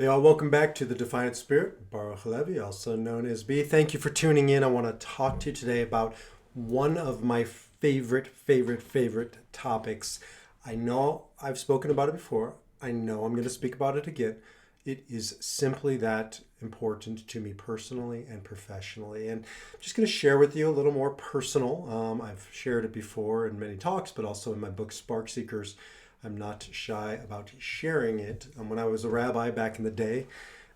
Hey, all, welcome back to the Defiant Spirit. Baruch Levi, also known as B. Thank you for tuning in. I want to talk to you today about one of my favorite topics. I know I've spoken about it before. I know I'm going to speak about it again. It is simply that important to me personally and professionally. And I'm just going to share with you a little more personal. I've shared it before in many talks, but also in my book, Spark Seekers. I'm not shy about sharing it. When I was a rabbi back in the day,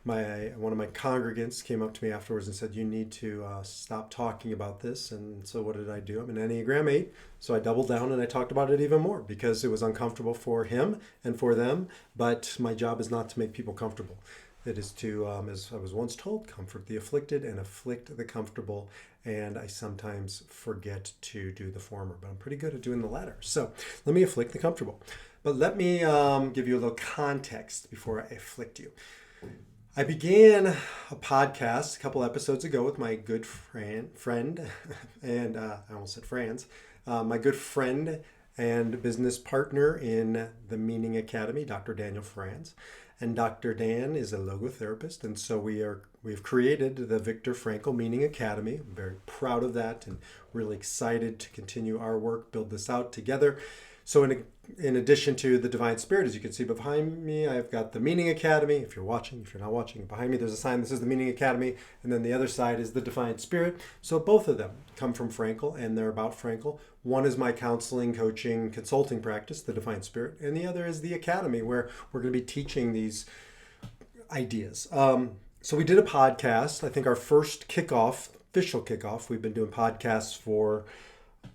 one of my congregants came up to me afterwards and said, "You need to stop talking about this." And so, what did I do? I'm an Enneagram 8, so I doubled down and I talked about it even more because it was uncomfortable for him and for them. But my job is not to make people comfortable. It is to, as I was once told, comfort the afflicted and afflict the comfortable. And I sometimes forget to do the former, but I'm pretty good at doing the latter. So let me afflict the comfortable. But let me give you a little context before I afflict you. I began a podcast a couple episodes ago with my good friend and I almost said friends, my good friend and business partner in the Meaning Academy, Dr. Daniel Franz. And Dr. Dan is a logotherapist, and so we've created the Viktor Frankl Meaning Academy. I'm very proud of that and really excited to continue our work, build this out together. So in addition to the Divine Spirit, as you can see behind me, I've got the Meaning Academy. If you're watching, if you're not watching, behind me there's a sign that says the Meaning Academy, and then the other side is the Divine Spirit. So both of them come from Frankl, and they're about Frankl. One is my counseling, coaching, consulting practice, the Divine Spirit, and the other is the Academy, where we're going to be teaching these ideas. So we did a podcast. I think our first official kickoff. We've been doing podcasts for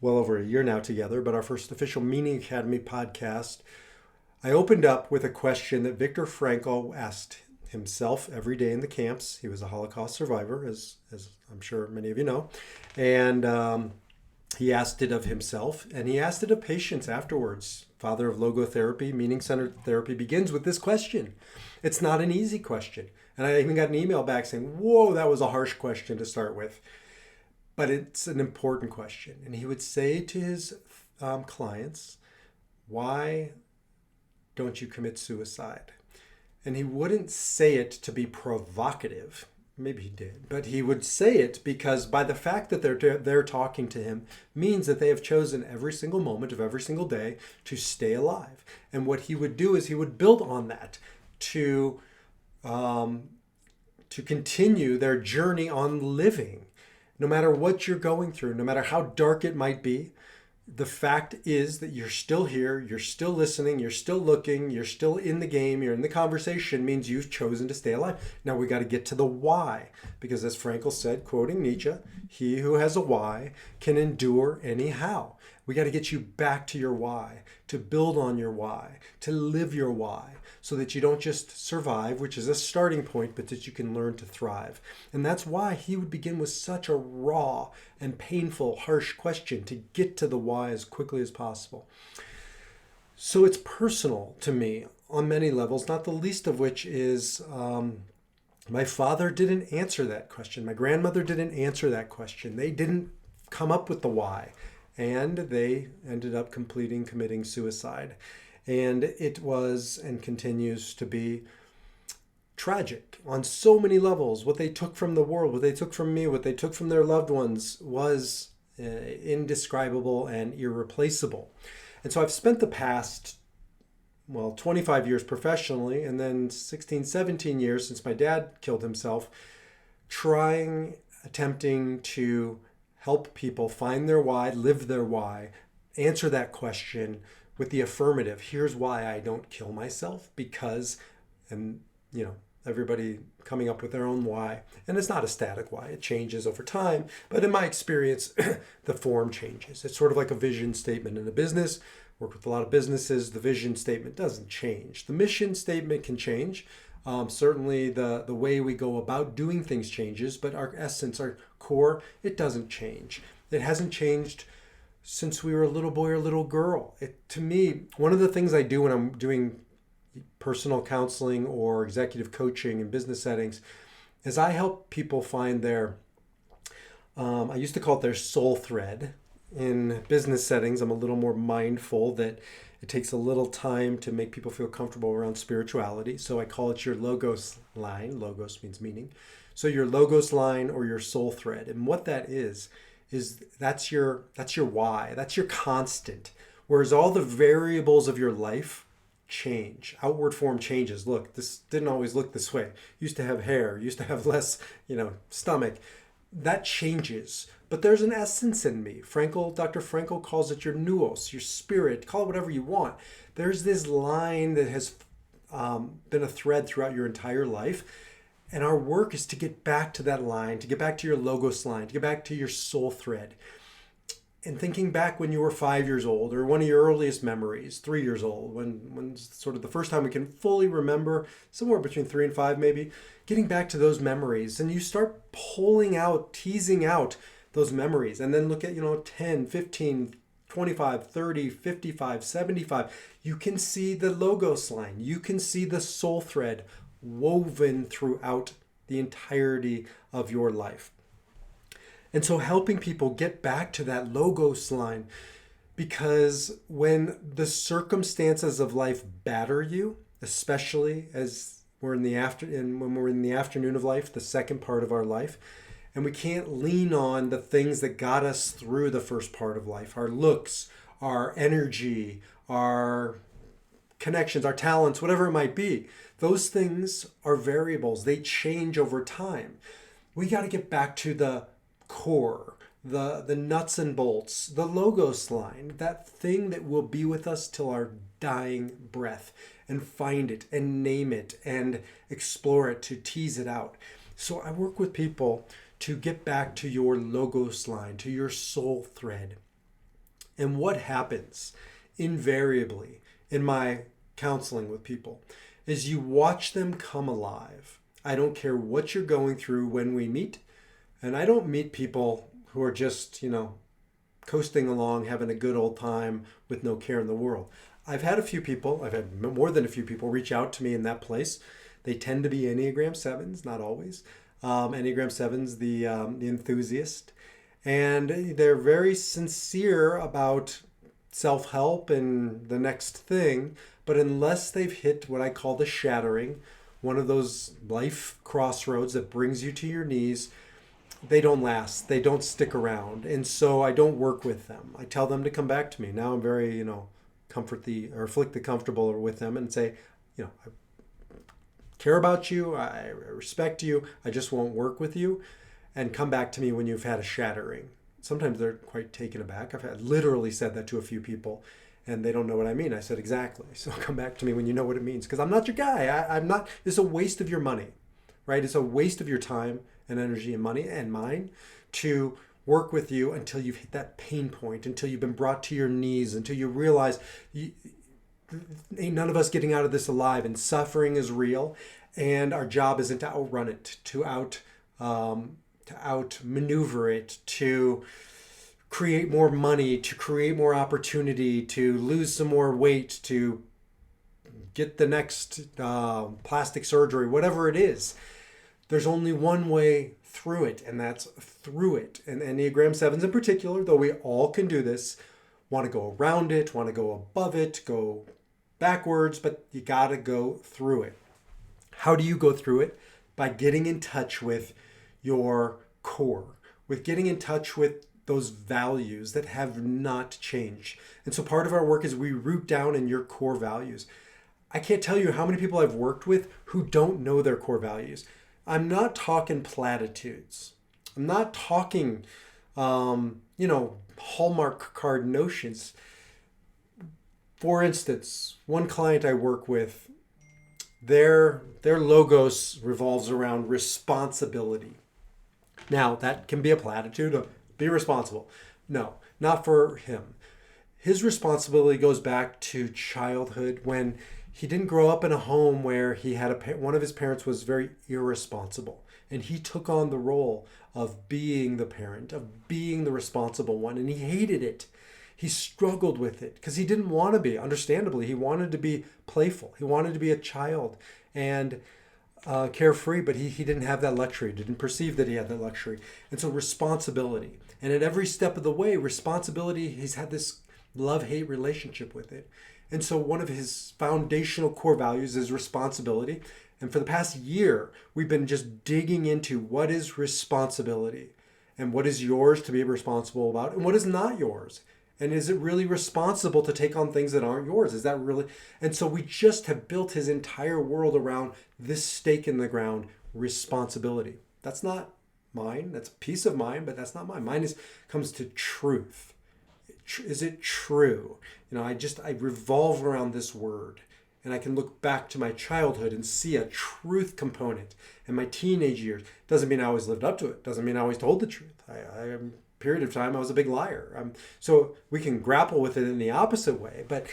well over a year now together, but our first official Meaning Academy podcast, I opened up with a question that Viktor Frankl asked himself every day in the camps. He was a Holocaust survivor, as I'm sure many of you know. And he asked it of himself, and he asked it of patients afterwards. Father of logotherapy, meaning-centered therapy, begins with this question. It's not an easy question. And I even got an email back saying, whoa, that was a harsh question to start with. But it's an important question. And he would say to his clients, why don't you commit suicide? And he wouldn't say it to be provocative. Maybe he did. But he would say it because by the fact that they're talking to him means that they have chosen every single moment of every single day to stay alive. And what he would do is he would build on that to continue their journey on living. No matter what you're going through, no matter how dark it might be, the fact is that you're still here, you're still listening, you're still looking, you're still in the game, you're in the conversation, means you've chosen to stay alive. Now we got to get to the why, because as Frankl said, quoting Nietzsche, he who has a why can endure anyhow. We got to get you back to your why, to build on your why, to live your why, so that you don't just survive, which is a starting point, but that you can learn to thrive. And that's why he would begin with such a raw and painful, harsh question to get to the why as quickly as possible. So it's personal to me on many levels, not the least of which is my father didn't answer that question. My grandmother didn't answer that question. They didn't come up with the why. And they ended up committing suicide. And it was and continues to be tragic on so many levels. What they took from the world, what they took from me, what they took from their loved ones was indescribable and irreplaceable. And so I've spent the past, 25 years professionally, and then 16, 17 years since my dad killed himself, attempting to help people find their why, live their why, answer that question with the affirmative. Here's why I don't kill myself, because, and everybody coming up with their own why. And it's not a static why, it changes over time. But in my experience, the form changes. It's sort of like a vision statement in a business. Work with a lot of businesses, the vision statement doesn't change. The mission statement can change. Certainly the way we go about doing things changes, but our essence, our core, it doesn't change. It hasn't changed since we were a little boy or little girl. To me, one of the things I do when I'm doing personal counseling or executive coaching in business settings is I help people find their, I used to call it their soul thread. In business settings, I'm a little more mindful that It takes a little time to make people feel comfortable around spirituality. So I call it your logos line. Logos means meaning. So your logos line or your soul thread. And what that is that's your why. That's your constant. Whereas all the variables of your life change. Outward form changes. Look, this didn't always look this way. Used to have hair, used to have less, stomach. That changes. But there's an essence in me. Dr. Frankl calls it your nous, your spirit. Call it whatever you want. There's this line that has been a thread throughout your entire life. And our work is to get back to that line, to get back to your logos line, to get back to your soul thread. And thinking back when you were 5 years old, or one of your earliest memories, 3 years old, when sort of the first time we can fully remember, somewhere between 3 and 5 maybe, getting back to those memories. And you start teasing out those memories. And then look at, 10, 15, 25, 30, 55, 75. You can see the logos line. You can see the soul thread woven throughout the entirety of your life. And so helping people get back to that logos line, because when the circumstances of life batter you, especially as when we're in the afternoon of life, the second part of our life, and we can't lean on the things that got us through the first part of life, our looks, our energy, our connections, our talents, whatever it might be. Those things are variables. They change over time. We got to get back to the core, the nuts and bolts, the logos line, that thing that will be with us till our dying breath, and find it and name it and explore it, to tease it out. So I work with people to get back to your logos line, to your soul thread. And what happens invariably in my counseling with people is you watch them come alive. I don't care what you're going through when we meet. And I don't meet people who are just, coasting along, having a good old time with no care in the world. I've had more than a few people reach out to me in that place. They tend to be Enneagram 7s, not always. Enneagram 7s, the enthusiast. And they're very sincere about self-help and the next thing. But unless they've hit what I call the shattering, one of those life crossroads that brings you to your knees, they don't last. They don't stick around. And so I don't work with them. I tell them to come back to me. Now I'm very, afflict the comfortable with them and say, I care about you. I respect you. I just won't work with you. And come back to me when you've had a shattering. Sometimes they're quite taken aback. I've literally said that to a few people, and they don't know what I mean. I said, exactly. So come back to me when you know what it means, because I'm not your guy. I'm not. It's a waste of your money, right? It's a waste of your time and energy and money and mine to work with you until you've hit that pain point, until you've been brought to your knees, until you realize ain't none of us getting out of this alive, and suffering is real, and our job isn't to outrun it, to outmaneuver it, to create more money, to create more opportunity, to lose some more weight, to get the next plastic surgery, whatever it is. There's only one way through it, and that's through it. And Enneagram 7s in particular, though we all can do this, want to go around it, want to go above it, go backwards, but you got to go through it. How do you go through it? By getting in touch with your core, with getting in touch with those values that have not changed. And so part of our work is we root down in your core values. I can't tell you how many people I've worked with who don't know their core values. I'm not talking platitudes. I'm not talking, Hallmark card notions. For instance, one client I work with, their logos revolves around responsibility. Now, that can be a platitude of be responsible. No, not for him. His responsibility goes back to childhood, when he didn't grow up in a home where he had one of his parents was very irresponsible, and he took on the role of being the parent, of being the responsible one, and he hated it. He struggled with it because he didn't want to be. Understandably, he wanted to be playful. He wanted to be a child and carefree, but he didn't have that luxury, didn't perceive that he had that luxury. And so responsibility. And at every step of the way, responsibility, he's had this love-hate relationship with it. And so one of his foundational core values is responsibility. And for the past year, we've been just digging into what is responsibility and what is yours to be responsible about and what is not yours. And is it really responsible to take on things that aren't yours? Is that really? And so we just have built his entire world around this stake in the ground, responsibility. That's not mine. That's a piece of mine, but that's not mine. Mine comes to truth. Is it true? I revolve around this word, and I can look back to my childhood and see a truth component. And my teenage years doesn't mean I always lived up to it. Doesn't mean I always told the truth. I period of time I was a big liar. So we can grapple with it in the opposite way, but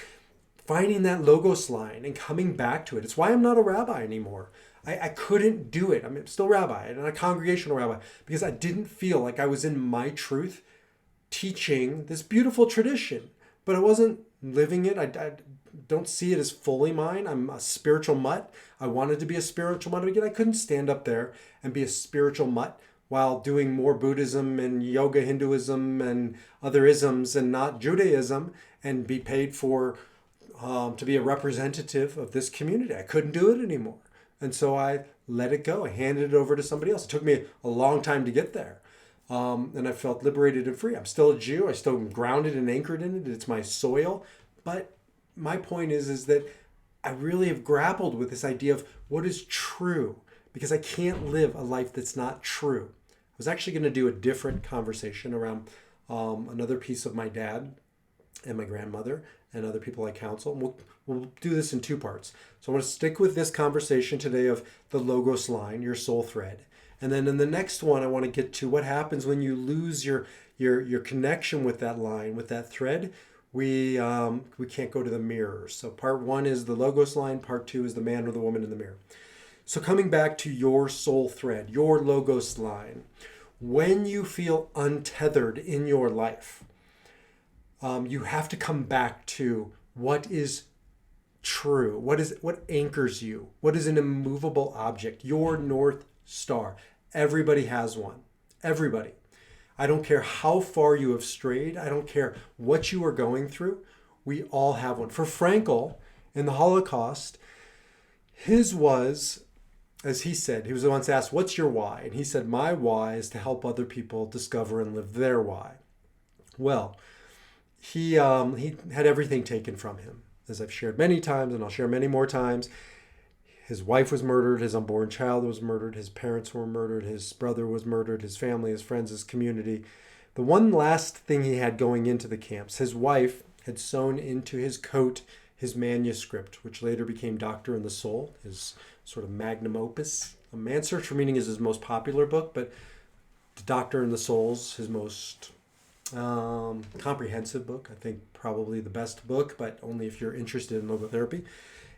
finding that logos line and coming back to it. It's why I'm not a rabbi anymore. I couldn't do it. I'm still rabbi and a congregational rabbi because I didn't feel like I was in my truth teaching this beautiful tradition, but I wasn't living it. I don't see it as fully mine. I'm a spiritual mutt. I wanted to be a spiritual mutt. Again, I couldn't stand up there and be a spiritual mutt while doing more Buddhism and yoga, Hinduism and other isms and not Judaism and be paid for to be a representative of this community. I couldn't do it anymore. And so I let it go. I handed it over to somebody else. It took me a long time to get there. And I felt liberated and free. I'm still a Jew. I still am grounded and anchored in it. It's my soil. But my point is that I really have grappled with this idea of what is true, because I can't live a life that's not true. I was actually going to do a different conversation around another piece of my dad and my grandmother and other people I counsel. And we'll do this in two parts. So I want to stick with this conversation today of the logos line, your soul thread. And then in the next one, I want to get to what happens when you lose your connection with that line, with that thread. We can't go to the mirror. So part one is the logos line. Part two is the man or the woman in the mirror. So coming back to your soul thread, your logos line, when you feel untethered in your life, you have to come back to what is true. What anchors you? What is an immovable object? Your North Star. Everybody has one. Everybody. I don't care how far you have strayed. I don't care what you are going through. We all have one. For Frankl, in the Holocaust, his was, as he said, he was once asked, "What's your why?" And he said, "My why is to help other people discover and live their why." Well, he had everything taken from him, as I've shared many times, and I'll share many more times. His wife was murdered, his unborn child was murdered, his parents were murdered, his brother was murdered, his family, his friends, his community. The one last thing he had going into the camps, his wife had sewn into his coat his manuscript, which later became Doctor in the Soul, his sort of magnum opus. A Man's Search for Meaning is his most popular book, but Doctor in the Soul's his most comprehensive book. I think probably the best book, but only if you're interested in logotherapy.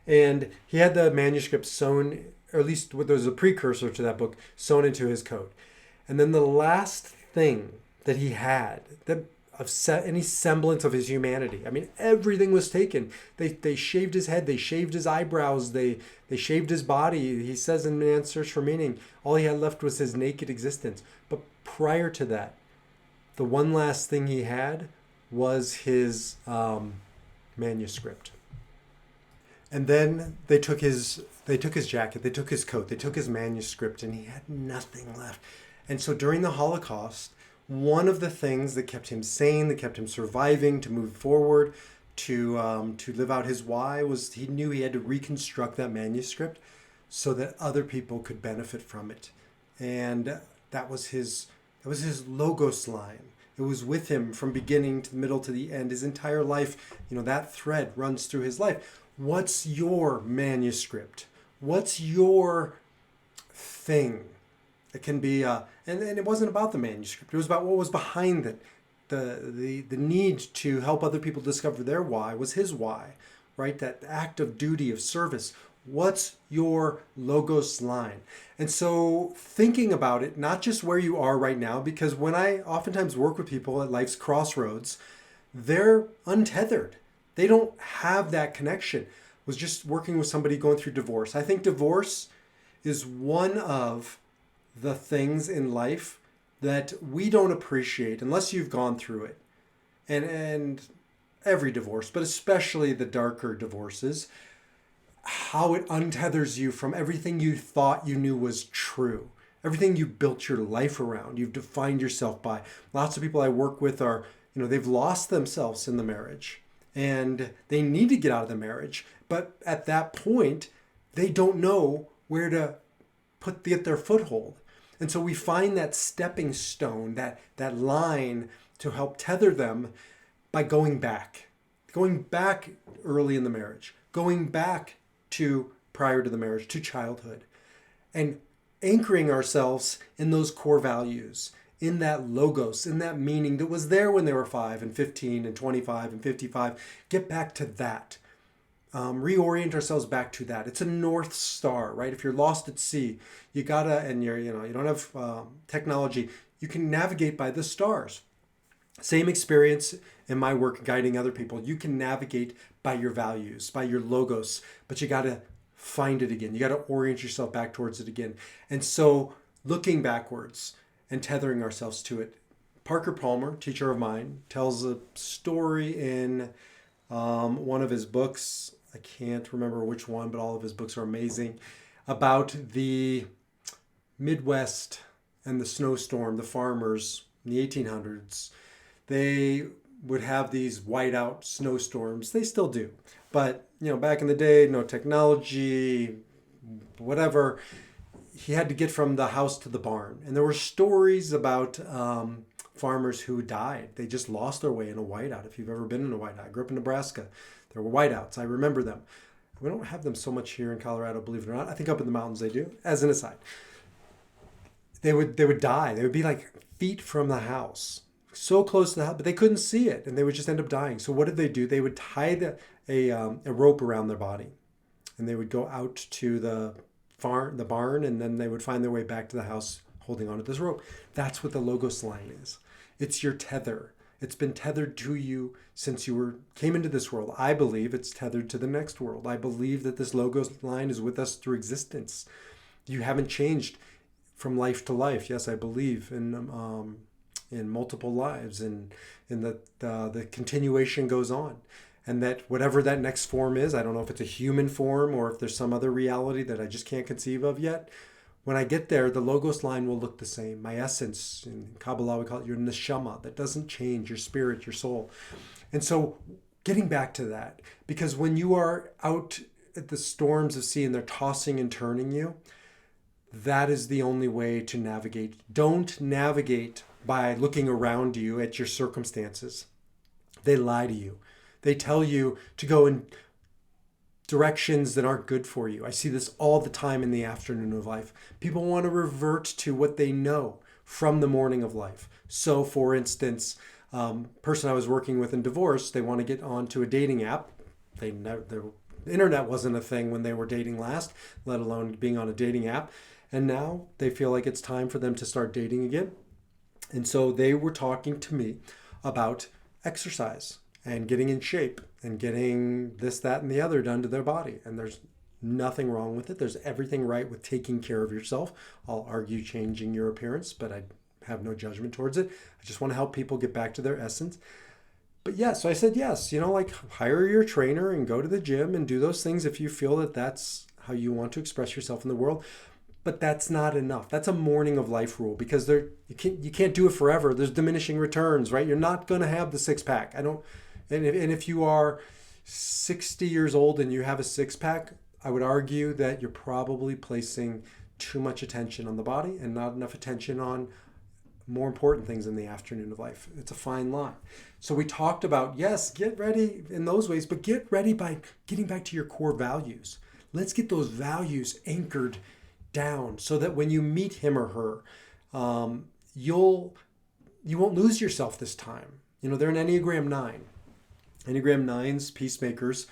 And he had the manuscript sewn, or at least there was a precursor to that book, sewn into his coat. And then the last thing that he had, any semblance of his humanity, I mean, everything was taken. They shaved his head, they shaved his eyebrows, they shaved his body. He says in Man's Search for Meaning, all he had left was his naked existence. But prior to that, the one last thing he had was his manuscript. And then they took his jacket, they took his coat, they took his manuscript, and he had nothing left. And so during the Holocaust, one of the things that kept him sane, that kept him surviving, to move forward, to live out his why, was he knew he had to reconstruct that manuscript so that other people could benefit from it. And that was his logos line. It was with him from beginning to the middle to the end. His entire life, that thread runs through his life. What's your manuscript? What's your thing? It can be, and it wasn't about the manuscript. It was about what was behind it. The need to help other people discover their why was his why, right? That act of duty, of service. What's your logos line? And so thinking about it, not just where you are right now, because when I oftentimes work with people at life's crossroads, they're untethered. They don't have that connection. I was just working with somebody going through divorce. I think divorce is one of the things in life that we don't appreciate unless you've gone through it. And every divorce, but especially the darker divorces, how it untethers you from everything you thought you knew was true, everything you built your life around, you've defined yourself by. Lots of people I work with are, they've lost themselves in the marriage and they need to get out of the marriage. But at that point, they don't know where to get their foothold. And so we find that stepping stone, that line to help tether them by going back early in the marriage, going back to prior to the marriage, to childhood, and anchoring ourselves in those core values, in that logos, in that meaning that was there when they were 5 and 15 and 25 and 55. Get back to that. Reorient ourselves back to that. It's a North Star, right? If you're lost at sea, you gotta, and you don't have technology, you can navigate by the stars. Same experience in my work guiding other people. You can navigate by your values, by your logos, but you gotta find it again. You gotta orient yourself back towards it again. And so looking backwards and tethering ourselves to it. Parker Palmer, teacher of mine, tells a story in one of his books. I can't remember which one, but all of his books are amazing, about the Midwest and the snowstorm. The farmers in the 1800s, they would have these whiteout snowstorms. They still do. But, back in the day, no technology, whatever. He had to get from the house to the barn. And there were stories about farmers who died. They just lost their way in a whiteout. If you've ever been in a whiteout, I grew up in Nebraska. There were whiteouts. I remember them. We don't have them so much here in Colorado, believe it or not. I think up in the mountains they do. As an aside, they would die. They would be like feet from the house, so close to the house, but they couldn't see it, and they would just end up dying. So what did they do? They would tie a rope around their body, and they would go out to the barn, and then they would find their way back to the house holding onto this rope. That's what the logos line is. It's your tether. It's been tethered to you since you came into this world. I believe it's tethered to the next world. I believe that this logos line is with us through existence. You haven't changed from life to life. Yes, I believe in multiple lives, and in the continuation goes on. And that whatever that next form is, I don't know if it's a human form or if there's some other reality that I just can't conceive of yet. When I get there, the logos line will look the same. My essence, in Kabbalah we call it your neshama, that doesn't change, your spirit, your soul. And so getting back to that, because when you are out at the storms of sea and they're tossing and turning you, that is the only way to navigate. Don't navigate by looking around you at your circumstances. They lie to you. They tell you to go in directions that aren't good for you. I see this all the time in the afternoon of life. People want to revert to what they know from the morning of life. So, for instance, person I was working with in divorce, they want to get onto a dating app. The internet wasn't a thing when they were dating last, let alone being on a dating app. And now they feel like it's time for them to start dating again. And so they were talking to me about exercise and getting in shape and getting this, that, and the other done to their body. And there's nothing wrong with it. There's everything right with taking care of yourself. I'll argue changing your appearance, but I have no judgment towards it. I just want to help people get back to their essence. But yeah, so I said yes, like hire your trainer and go to the gym and do those things if you feel that that's how you want to express yourself in the world. But that's not enough. That's a morning of life rule, because you can't do it forever. There's diminishing returns, right? You're not going to have the six pack. And if you are 60 years old and you have a six pack, I would argue that you're probably placing too much attention on the body and not enough attention on more important things in the afternoon of life. It's a fine line. So we talked about, yes, get ready in those ways, but get ready by getting back to your core values. Let's get those values anchored down so that when you meet him or her, you won't lose yourself this time. They're an Enneagram 9. Enneagram 9s, peacemakers.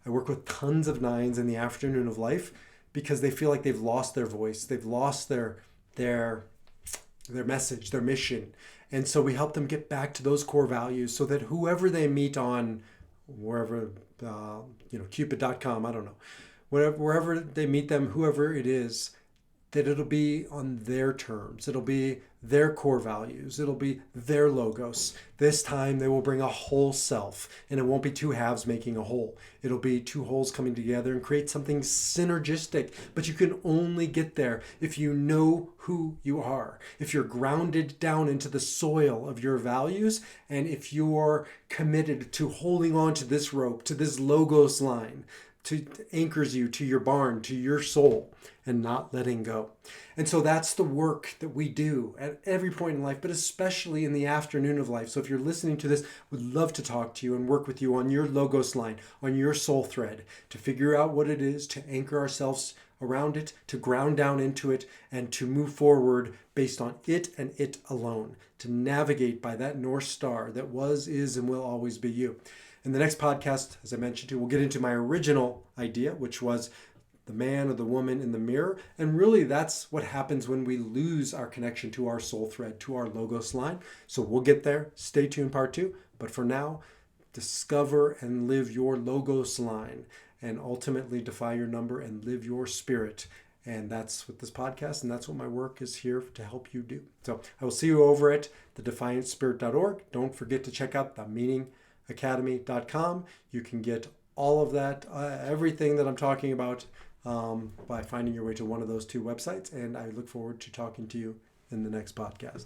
I work with tons of 9s in the afternoon of life because they feel like they've lost their voice. They've lost their message, their mission. And so we help them get back to those core values so that whoever they meet on wherever, Cupid.com, I don't know, wherever they meet them, whoever it is, that it'll be on their terms. It'll be their core values. It'll be their logos. This time they will bring a whole self, and it won't be two halves making a whole. It'll be two wholes coming together and create something synergistic. But you can only get there if you know who you are, if you're grounded down into the soil of your values, and if you're committed to holding on to this rope, to this logos line, to anchors you to your barn, to your soul, and not letting go. And so that's the work that we do at every point in life, but especially in the afternoon of life. So if you're listening to this, we'd love to talk to you and work with you on your logos line, on your soul thread, to figure out what it is, to anchor ourselves around it, to ground down into it, and to move forward based on it and it alone, to navigate by that North Star that was, is, and will always be you. In the next podcast, as I mentioned, we'll get into my original idea, which was the man or the woman in the mirror. And really, that's what happens when we lose our connection to our soul thread, to our logos line. So we'll get there. Stay tuned, part 2. But for now, discover and live your logos line, and ultimately defy your number and live your spirit. And that's what this podcast, and that's what my work is here to help you do. So I will see you over at thedefiantspirit.org. Don't forget to check out themeaningacademy.com. You can get all of that, everything that I'm talking about, by finding your way to one of those two websites. And I look forward to talking to you in the next podcast.